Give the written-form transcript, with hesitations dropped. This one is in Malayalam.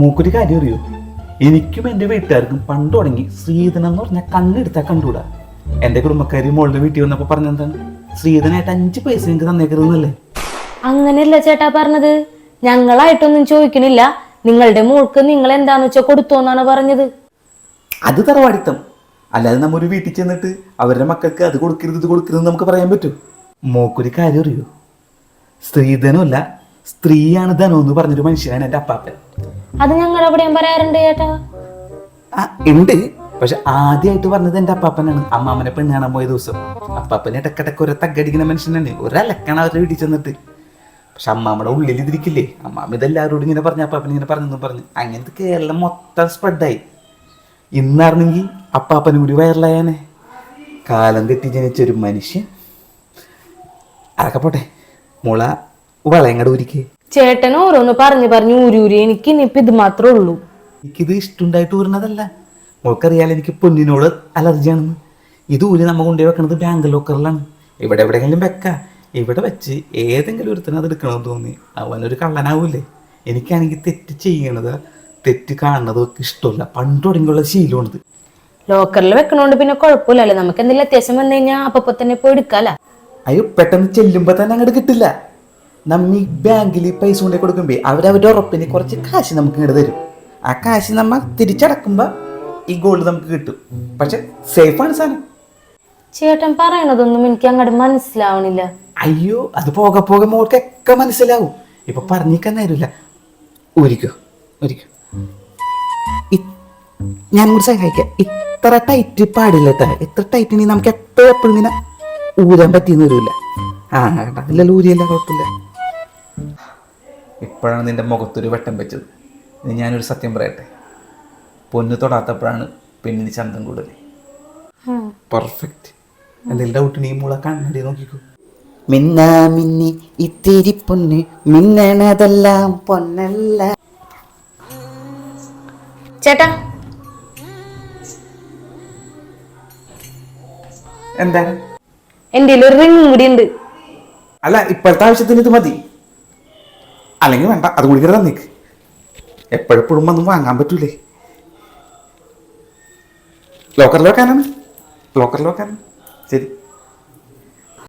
മൂക്കൊരു കാര്യം അറിയോ? എനിക്കും എൻ്റെ വീട്ടുകാർക്കും പണ്ട് തുടങ്ങി ശ്രീധനം എന്ന് പറഞ്ഞാൽ കണ്ണെടുത്താൽ കണ്ടുകൂടാ. എൻ്റെ കുടുംബക്കാരി മോളുടെ വീട്ടിൽ വന്നപ്പോൾ പറഞ്ഞെന്താണ്, ശ്രീധനായിട്ട് 5 പൈസ എനിക്ക് തന്നേക്കരുതെന്നല്ലേ? അങ്ങനെയല്ല ചേട്ടാ പറഞ്ഞത്. ഞങ്ങളായിട്ടൊന്നും ചോദിക്കണില്ല, നിങ്ങളുടെ മോൾക്ക് നിങ്ങൾ എന്താന്ന് വെച്ചാൽ കൊടുത്തോന്നാണ് പറഞ്ഞത്. അത് തറവാടിത്തം. അല്ലാതെ നമ്മ ഒരു വീട്ടിൽ ചെന്നിട്ട് അവരുടെ മക്കൾക്ക് അത് കൊടുക്കരുത് ഇത് കൊടുക്കരുത് നമുക്ക് പറയാൻ പറ്റും? മോക്കൊരു കാര്യം അറിയോ? സ്ത്രീധനമല്ല, സ്ത്രീയാണ് ധനം എന്ന് പറഞ്ഞൊരു മനുഷ്യനാണ് എൻ്റെ അപ്പാപ്പൻ. അത് ഞങ്ങൾ എവിടെയും പറയാറുണ്ട് ചേട്ടാ. ഉണ്ട്, പക്ഷെ ആദ്യമായിട്ട് പറഞ്ഞത് എൻ്റെ അപ്പാപ്പനാണ്. അമ്മാമ്മനെ പെണ്ണ് കാണാൻ പോയ ദിവസം അപ്പാപ്പനെ ഇടക്കിടക്ക് ഒരു തగ్గടിക്കുന്ന മനുഷ്യനാണ്. ഒരലക്കാണ് അവരുടെ വീട്ടിൽ ചെന്നിട്ട്. പക്ഷെ അമ്മാമ്മയുടെ ഉള്ളിൽ ഇതിരിക്കില്ലേ, അമ്മാമ്മ ഇതെല്ലാവരോടും ഇങ്ങനെ പറഞ്ഞ അപ്പാപ്പൻ ഇങ്ങനെ പറഞ്ഞു പറഞ്ഞു. അങ്ങനത്തെ കേരളം മൊത്തം സ്പ്രെഡായി. ഇന്നായിരുന്നെങ്കിൽ അപ്പാപ്പനും കൂടി വൈറലായാനെ. കാലം തെറ്റി ജനിച്ചൊരു മനുഷ്യൻ. അതൊക്കെ പോട്ടെ, മുള വളയങ്ങടെ ഊരിക്കേ. ചേട്ടൻ ഓരോന്ന് പറഞ്ഞു ഊരൂരി. എനിക്ക് ഇനിയിപ്പോ ഇത് മാത്രമേ ഉള്ളൂ. എനിക്കിത് ഇഷ്ടമുണ്ടായിട്ട് ഊരണതല്ല. മോൾക്കറിയാലോ എനിക്ക് പൊന്നിനോട് അലർജിയാണെന്ന്. ഇത് ഊരി നമ്മൾ കൊണ്ടുപോയി വെക്കണത് ബാങ്ക് ലോക്കറിലാണ്. ഇവിടെ എവിടെയെങ്കിലും വെക്കാം. ഇവിടെ വെച്ച് ഏതെങ്കിലും ഒരുത്തന്നെ അത് എടുക്കണമെന്ന് തോന്നി അവനൊരു കള്ളനാവൂലേ? എനിക്കാണെങ്കിൽ തെറ്റ് ചെയ്യണത് തെറ്റ് കാണുന്നതൊക്കെ ഇഷ്ടമല്ല. പണ്ട് തുടങ്ങിയുള്ള ശീലമാണിത്. ലോക്കറിൽ വെക്കണോണ്ട് പിന്നെ കുഴപ്പമില്ലല്ലോ. നമുക്ക് എന്തെങ്കിലും അത്യാവശ്യം വന്നു കഴിഞ്ഞാൽ അപ്പൊ തന്നെ പോയി എടുക്കാല. അയ്യോ, പെട്ടെന്ന് ചെല്ലുമ്പോൾ തന്നെ അങ്ങോട്ട് കിട്ടില്ല. നമ്മ ഈ ബാങ്കിൽ പൈസ കൊണ്ടേ കൊടുക്കുമ്പോ അവരവരുടെ ഉറപ്പിന് കുറച്ച് കാശ് നമുക്ക് ഇങ്ങോട്ട് തരും. ആ കാശ് നമ്മ തിരിച്ചടക്കുമ്പോ ഈ ഗോൾഡ് നമുക്ക് കിട്ടും. പക്ഷെ സേഫാണ് സാധനം. ചേട്ടൻ പറയണതൊന്നും എനിക്ക് അങ്ങോട്ട് മനസ്സിലാവണില്ല. അയ്യോ, അത് പോകെ പോകെ മോൾക്കൊക്കെ മനസ്സിലാവും. ഇപ്പൊ പറഞ്ഞിക്കാൻ നേരമില്ല. ഒരിക്കോ ഞാൻ കൂടി സഹായിക്കാം. ഇത്ര ടൈറ്റ് പാടില്ല കേട്ടോ. ഇത്ര ടൈറ്റ് നമുക്ക് എപ്പോഴും ഇങ്ങനെ ഊരാൻ പറ്റിയെന്ന് വരില്ല. ഇല്ലല്ലോ, ഊരിയല്ല, കുഴപ്പമില്ല. ഇപ്പോഴാണ് നിന്റെ മുഖത്തൊരു വെട്ടം വെച്ചത്. ഇനി ഞാനൊരു സത്യം പറയട്ടെ, പൊന്ന് തൊടാത്തപ്പോഴാണ് പെണ്ണിന് ചന്തം കൂടുതൽ. പെർഫെക്റ്റ്. എന്തെങ്കിലും ഡൗട്ട് നീ മുള കണ്ണടി നോക്കിക്കോ. മിന്നാ മിന്നി ഇത്തിരി പൊന്ന് മിന്നണതെല്ലാം പൊന്നല്ല. ചേട്ടാ, എന്താണ്? എന്റെ ഒരു റിംഗ് കൂടി ഉണ്ട്. അല്ല, ഇപ്പോഴത്തെ ആവശ്യത്തിന് ഇത് മതി. അല്ലെങ്കിൽ വേണ്ട, അത് കൂടി തന്നേക്ക്. എപ്പോഴെപ്പോഴും ഒന്നും വാങ്ങാൻ പറ്റൂലേ. ലോക്കറിൽ വെക്കാനാണ്. ശരി.